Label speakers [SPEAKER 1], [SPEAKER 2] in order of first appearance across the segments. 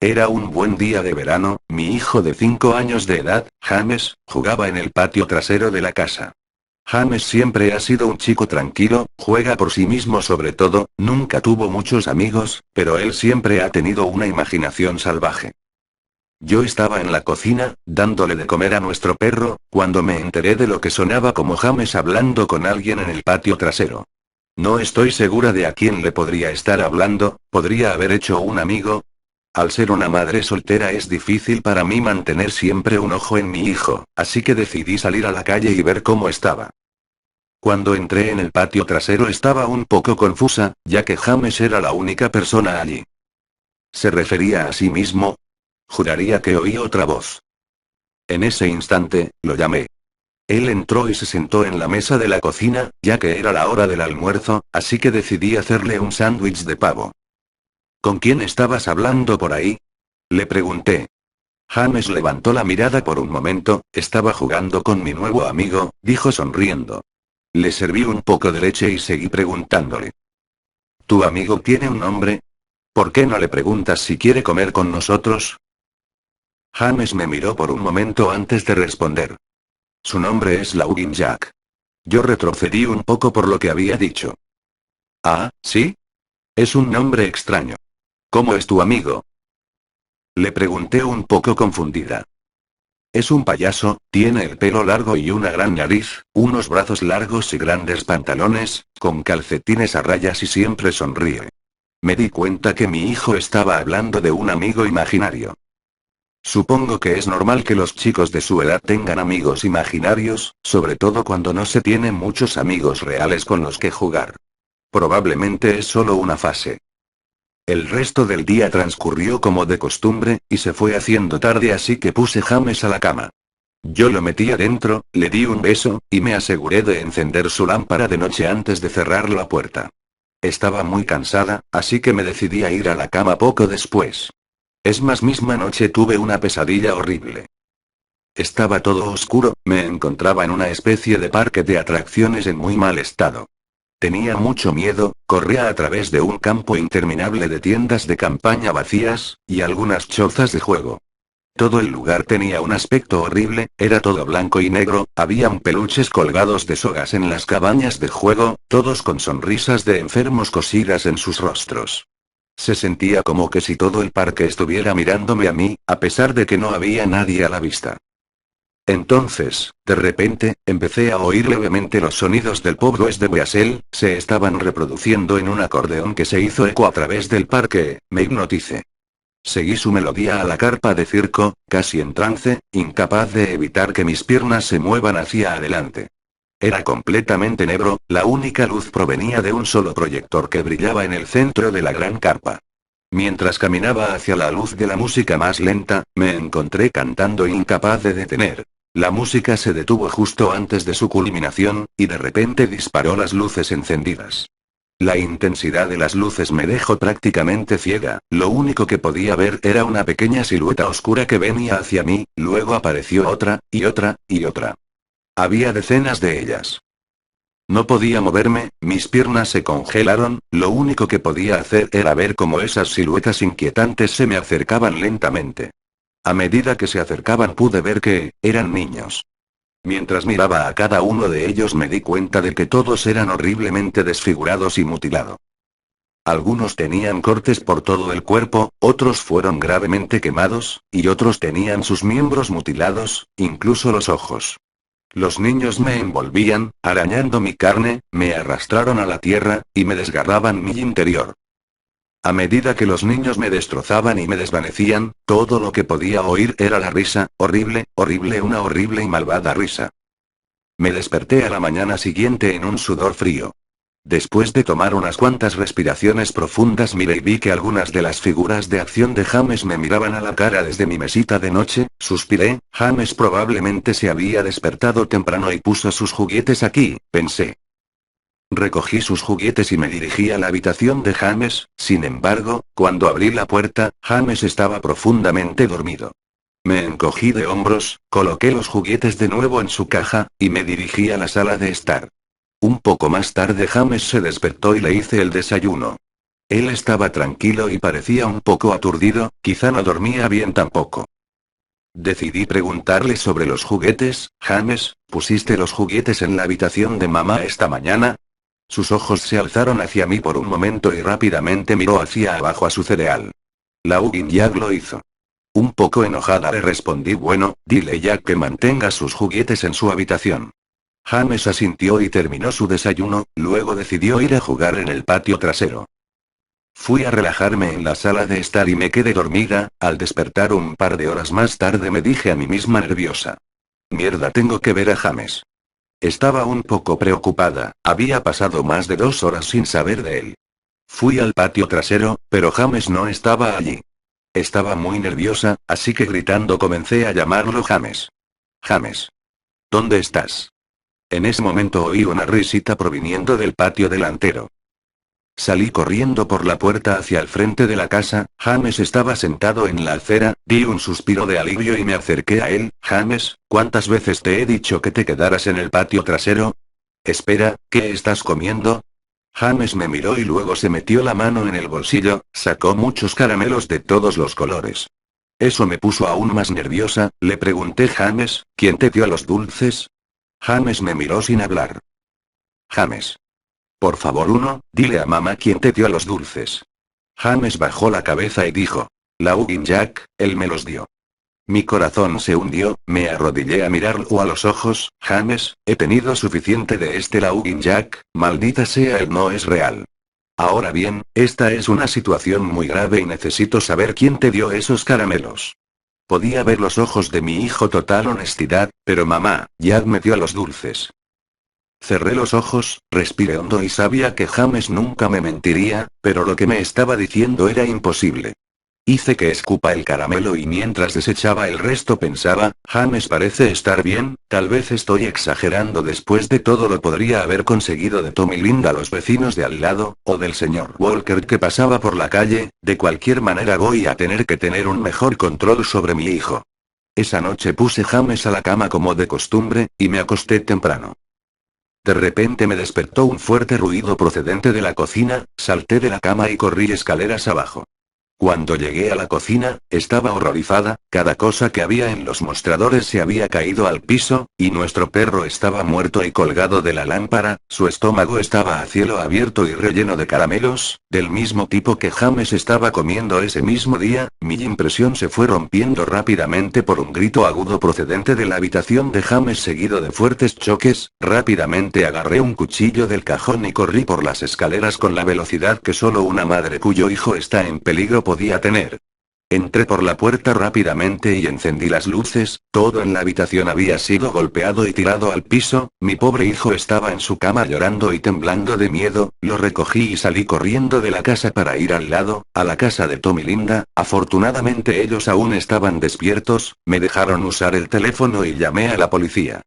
[SPEAKER 1] Era un buen día de verano, mi hijo de 5 años de edad, James, jugaba en el patio trasero de la casa. James siempre ha sido un chico tranquilo, juega por sí mismo sobre todo, nunca tuvo muchos amigos, pero él siempre ha tenido una imaginación salvaje. Yo estaba en la cocina, dándole de comer a nuestro perro, cuando me enteré de lo que sonaba como James hablando con alguien en el patio trasero. No estoy segura de a quién le podría estar hablando, podría haber hecho un amigo. Al ser una madre soltera es difícil para mí mantener siempre un ojo en mi hijo, así que decidí salir a la calle y ver cómo estaba. Cuando entré en el patio trasero estaba un poco confusa, ya que James era la única persona allí. ¿Se refería a sí mismo? Juraría que oí otra voz. En ese instante, lo llamé. Él entró y se sentó en la mesa de la cocina, ya que era la hora del almuerzo, así que decidí hacerle un sándwich de pavo. ¿Con quién estabas hablando por ahí? Le pregunté. James levantó la mirada por un momento, estaba jugando con mi nuevo amigo, dijo sonriendo. Le serví un poco de leche y seguí preguntándole. ¿Tu amigo tiene un nombre? ¿Por qué no le preguntas si quiere comer con nosotros? James me miró por un momento antes de responder. Su nombre es Laugin Jack. Yo retrocedí un poco por lo que había dicho. Ah, ¿sí? Es un nombre extraño. ¿Cómo es tu amigo? Le pregunté un poco confundida. Es un payaso, tiene el pelo largo y una gran nariz, unos brazos largos y grandes pantalones, con calcetines a rayas y siempre sonríe. Me di cuenta que mi hijo estaba hablando de un amigo imaginario. Supongo que es normal que los chicos de su edad tengan amigos imaginarios, sobre todo cuando no se tienen muchos amigos reales con los que jugar. Probablemente es solo una fase. El resto del día transcurrió como de costumbre, y se fue haciendo tarde así que puse James a la cama. Yo lo metí adentro, le di un beso, y me aseguré de encender su lámpara de noche antes de cerrar la puerta. Estaba muy cansada, así que me decidí a ir a la cama poco después. Es más, misma noche tuve una pesadilla horrible. Estaba todo oscuro, me encontraba en una especie de parque de atracciones en muy mal estado. Tenía mucho miedo, corría a través de un campo interminable de tiendas de campaña vacías, y algunas chozas de juego. Todo el lugar tenía un aspecto horrible, era todo blanco y negro, habían peluches colgados de sogas en las cabañas de juego, todos con sonrisas de enfermos cosidas en sus rostros. Se sentía como que si todo el parque estuviera mirándome a mí, a pesar de que no había nadie a la vista. Entonces, de repente, empecé a oír levemente los sonidos del Pop West de Beasley, se estaban reproduciendo en un acordeón que se hizo eco a través del parque, me hipnoticé. Seguí su melodía a la carpa de circo, casi en trance, incapaz de evitar que mis piernas se muevan hacia adelante. Era completamente negro, la única luz provenía de un solo proyector que brillaba en el centro de la gran carpa. Mientras caminaba hacia la luz de la música más lenta, me encontré cantando incapaz de detener. La música se detuvo justo antes de su culminación, y de repente disparó las luces encendidas. La intensidad de las luces me dejó prácticamente ciega, lo único que podía ver era una pequeña silueta oscura que venía hacia mí, luego apareció otra, y otra, y otra. Había decenas de ellas. No podía moverme, mis piernas se congelaron, lo único que podía hacer era ver cómo esas siluetas inquietantes se me acercaban lentamente. A medida que se acercaban pude ver que, eran niños. Mientras miraba a cada uno de ellos me di cuenta de que todos eran horriblemente desfigurados y mutilados. Algunos tenían cortes por todo el cuerpo, otros fueron gravemente quemados, y otros tenían sus miembros mutilados, incluso los ojos. Los niños me envolvían, arañando mi carne, me arrastraron a la tierra, y me desgarraban mi interior. A medida que los niños me destrozaban y me desvanecían, todo lo que podía oír era la risa, horrible, horrible, una horrible y malvada risa. Me desperté a la mañana siguiente en un sudor frío. Después de tomar unas cuantas respiraciones profundas miré y vi que algunas de las figuras de acción de James me miraban a la cara desde mi mesita de noche, suspiré, James probablemente se había despertado temprano y puso sus juguetes aquí, pensé. Recogí sus juguetes y me dirigí a la habitación de James, sin embargo, cuando abrí la puerta, James estaba profundamente dormido. Me encogí de hombros, coloqué los juguetes de nuevo en su caja, y me dirigí a la sala de estar. Un poco más tarde James se despertó y le hice el desayuno. Él estaba tranquilo y parecía un poco aturdido, quizá no dormía bien tampoco. Decidí preguntarle sobre los juguetes. James, ¿pusiste los juguetes en la habitación de mamá esta mañana? Sus ojos se alzaron hacia mí por un momento y rápidamente miró hacia abajo a su cereal. La Ugin Jack lo hizo. Un poco enojada le respondí, bueno, dile Jack que mantenga sus juguetes en su habitación. James asintió y terminó su desayuno, luego decidió ir a jugar en el patio trasero. Fui a relajarme en la sala de estar y me quedé dormida. Al despertar un par de horas más tarde me dije a mí misma nerviosa. Mierda, tengo que ver a James. Estaba un poco preocupada, había pasado más de 2 horas sin saber de él. Fui al patio trasero, pero James no estaba allí. Estaba muy nerviosa, así que gritando comencé a llamarlo James. James. ¿Dónde estás? En ese momento oí una risita proviniendo del patio delantero. Salí corriendo por la puerta hacia el frente de la casa. James estaba sentado en la acera, di un suspiro de alivio y me acerqué a él. James, ¿cuántas veces te he dicho que te quedaras en el patio trasero? Espera, ¿qué estás comiendo? James me miró y luego se metió la mano en el bolsillo, sacó muchos caramelos de todos los colores. Eso me puso aún más nerviosa. Le pregunté, James, ¿quién te dio los dulces? James me miró sin hablar. James. Por favor, dile a mamá quién te dio los dulces. James bajó la cabeza y dijo. La Ugin Jack, él me los dio. Mi corazón se hundió, me arrodillé a mirarlo a los ojos. James, he tenido suficiente de este La Ugin Jack, maldita sea, él no es real. Ahora bien, esta es una situación muy grave y necesito saber quién te dio esos caramelos. Podía ver los ojos de mi hijo, total honestidad, pero mamá, Jack me dio los dulces. Cerré los ojos, respiré hondo y sabía que James nunca me mentiría, pero lo que me estaba diciendo era imposible. Hice que escupa el caramelo y mientras desechaba el resto pensaba, James parece estar bien, tal vez estoy exagerando, después de todo lo podría haber conseguido de Tom y Linda, los vecinos de al lado, o del señor Walker que pasaba por la calle. De cualquier manera voy a tener que tener un mejor control sobre mi hijo. Esa noche puse James a la cama como de costumbre, y me acosté temprano. De repente me despertó un fuerte ruido procedente de la cocina, salté de la cama y corrí escaleras abajo. Cuando llegué a la cocina, estaba horrorizada, cada cosa que había en los mostradores se había caído al piso, y nuestro perro estaba muerto y colgado de la lámpara. Su estómago estaba a cielo abierto y relleno de caramelos, del mismo tipo que James estaba comiendo ese mismo día. Mi impresión se fue rompiendo rápidamente por un grito agudo procedente de la habitación de James seguido de fuertes choques. Rápidamente agarré un cuchillo del cajón y corrí por las escaleras con la velocidad que solo una madre cuyo hijo está en peligro podía tener. Entré por la puerta rápidamente y encendí las luces. Todo en la habitación había sido golpeado y tirado al piso. Mi pobre hijo estaba en su cama llorando y temblando de miedo. Lo recogí y salí corriendo de la casa para ir al lado, a la casa de Tom y Linda. Afortunadamente ellos aún estaban despiertos, me dejaron usar el teléfono y llamé a la policía.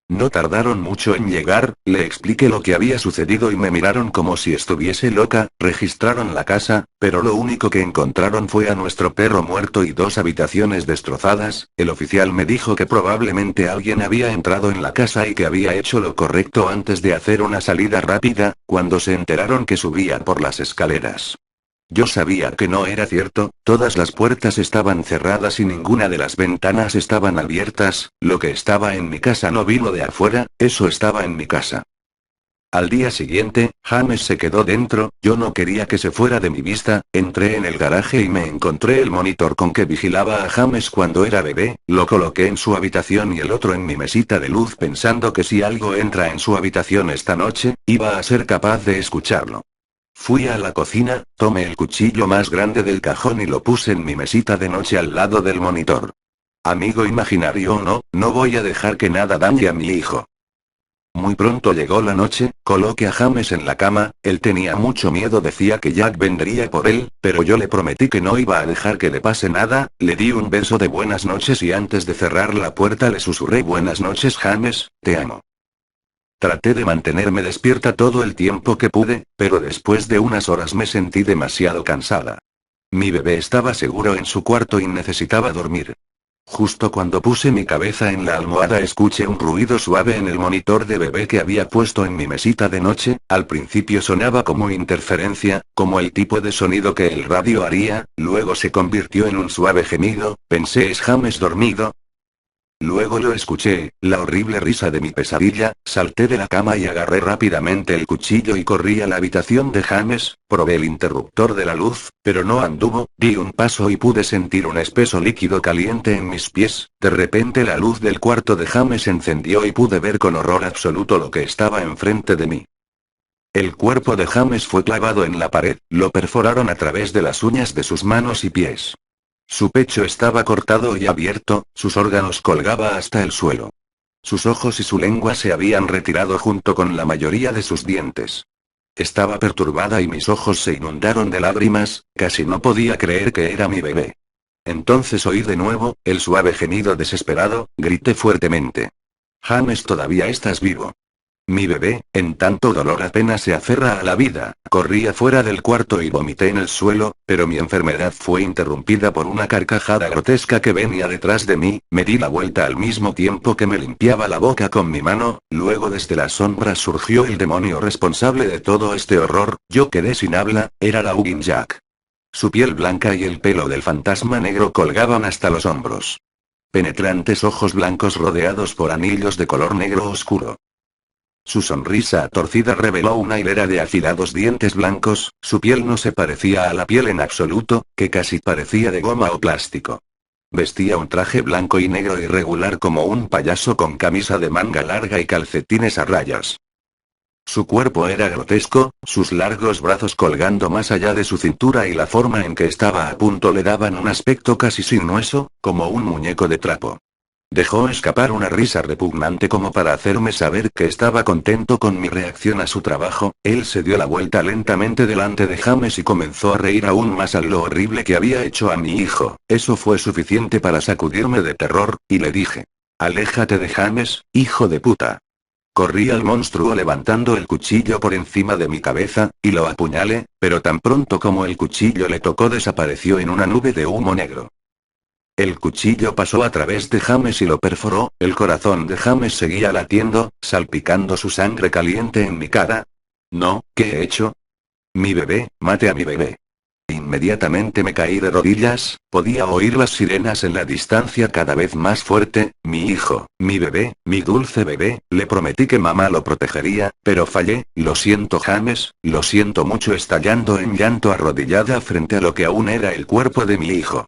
[SPEAKER 1] No tardaron mucho en llegar, le expliqué lo que había sucedido y me miraron como si estuviese loca. Registraron la casa, pero lo único que encontraron fue a nuestro perro muerto y 2 habitaciones destrozadas. El oficial me dijo que probablemente alguien había entrado en la casa y que había hecho lo correcto antes de hacer una salida rápida, cuando se enteraron que subía por las escaleras. Yo sabía que no era cierto, todas las puertas estaban cerradas y ninguna de las ventanas estaban abiertas. Lo que estaba en mi casa no vino de afuera, eso estaba en mi casa. Al día siguiente, James se quedó dentro. Yo no quería que se fuera de mi vista. Entré en el garaje y me encontré el monitor con que vigilaba a James cuando era bebé. Lo coloqué en su habitación y el otro en mi mesita de luz, pensando que si algo entra en su habitación esta noche, iba a ser capaz de escucharlo. Fui a la cocina, tomé el cuchillo más grande del cajón y lo puse en mi mesita de noche al lado del monitor. Amigo imaginario o no, no voy a dejar que nada dañe a mi hijo. Muy pronto llegó la noche, coloqué a James en la cama. Él tenía mucho miedo, decía que Jack vendría por él, pero yo le prometí que no iba a dejar que le pase nada. Le di un beso de buenas noches y antes de cerrar la puerta le susurré: buenas noches James, te amo. Traté de mantenerme despierta todo el tiempo que pude, pero después de unas horas me sentí demasiado cansada. Mi bebé estaba seguro en su cuarto y necesitaba dormir. Justo cuando puse mi cabeza en la almohada escuché un ruido suave en el monitor de bebé que había puesto en mi mesita de noche. Al principio sonaba como interferencia, como el tipo de sonido que el radio haría, luego se convirtió en un suave gemido. Pensé, ¿es James dormido? Luego lo escuché, la horrible risa de mi pesadilla. Salté de la cama y agarré rápidamente el cuchillo y corrí a la habitación de James. Probé el interruptor de la luz, pero no anduvo. Di un paso y pude sentir un espeso líquido caliente en mis pies. De repente la luz del cuarto de James se encendió y pude ver con horror absoluto lo que estaba enfrente de mí. El cuerpo de James fue clavado en la pared, lo perforaron a través de las uñas de sus manos y pies. Su pecho estaba cortado y abierto, sus órganos colgaba hasta el suelo. Sus ojos y su lengua se habían retirado junto con la mayoría de sus dientes. Estaba perturbada y mis ojos se inundaron de lágrimas, casi no podía creer que era mi bebé. Entonces oí de nuevo, el suave gemido desesperado, grité fuertemente. James, todavía estás vivo. Mi bebé, en tanto dolor apenas se aferra a la vida. Corrí afuera del cuarto y vomité en el suelo, pero mi enfermedad fue interrumpida por una carcajada grotesca que venía detrás de mí. Me di la vuelta al mismo tiempo que me limpiaba la boca con mi mano. Luego desde las sombras surgió el demonio responsable de todo este horror. Yo quedé sin habla, era la Hugging Jack. Su piel blanca y el pelo del fantasma negro colgaban hasta los hombros. Penetrantes ojos blancos rodeados por anillos de color negro oscuro. Su sonrisa torcida reveló una hilera de afilados dientes blancos. Su piel no se parecía a la piel en absoluto, que casi parecía de goma o plástico. Vestía un traje blanco y negro irregular como un payaso con camisa de manga larga y calcetines a rayas. Su cuerpo era grotesco, sus largos brazos colgando más allá de su cintura y la forma en que estaba a punto le daban un aspecto casi sin hueso, como un muñeco de trapo. Dejó escapar una risa repugnante como para hacerme saber que estaba contento con mi reacción a su trabajo. Él se dio la vuelta lentamente delante de James y comenzó a reír aún más a lo horrible que había hecho a mi hijo. Eso fue suficiente para sacudirme de terror, y le dije: «Aléjate de James, hijo de puta». Corrí al monstruo levantando el cuchillo por encima de mi cabeza, y lo apuñalé, pero tan pronto como el cuchillo le tocó desapareció en una nube de humo negro. El cuchillo pasó a través de James y lo perforó. El corazón de James seguía latiendo, salpicando su sangre caliente en mi cara. No, ¿qué he hecho? Mi bebé, mate a mi bebé. Inmediatamente me caí de rodillas, podía oír las sirenas en la distancia cada vez más fuerte. Mi hijo, mi bebé, mi dulce bebé, le prometí que mamá lo protegería, pero fallé. Lo siento James, lo siento mucho, estallando en llanto arrodillada frente a lo que aún era el cuerpo de mi hijo.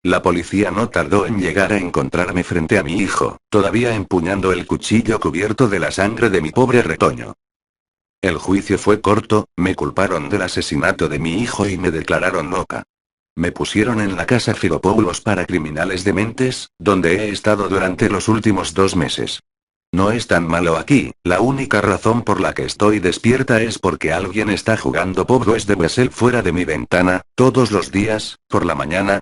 [SPEAKER 1] La policía no tardó en llegar a encontrarme frente a mi hijo, todavía empuñando el cuchillo cubierto de la sangre de mi pobre retoño. El juicio fue corto, me culparon del asesinato de mi hijo y me declararon loca. Me pusieron en la casa Filopoulos para criminales dementes, donde he estado durante los últimos 2 meses. No es tan malo aquí, la única razón por la que estoy despierta es porque alguien está jugando Pobres de Basel fuera de mi ventana, todos los días, por la mañana.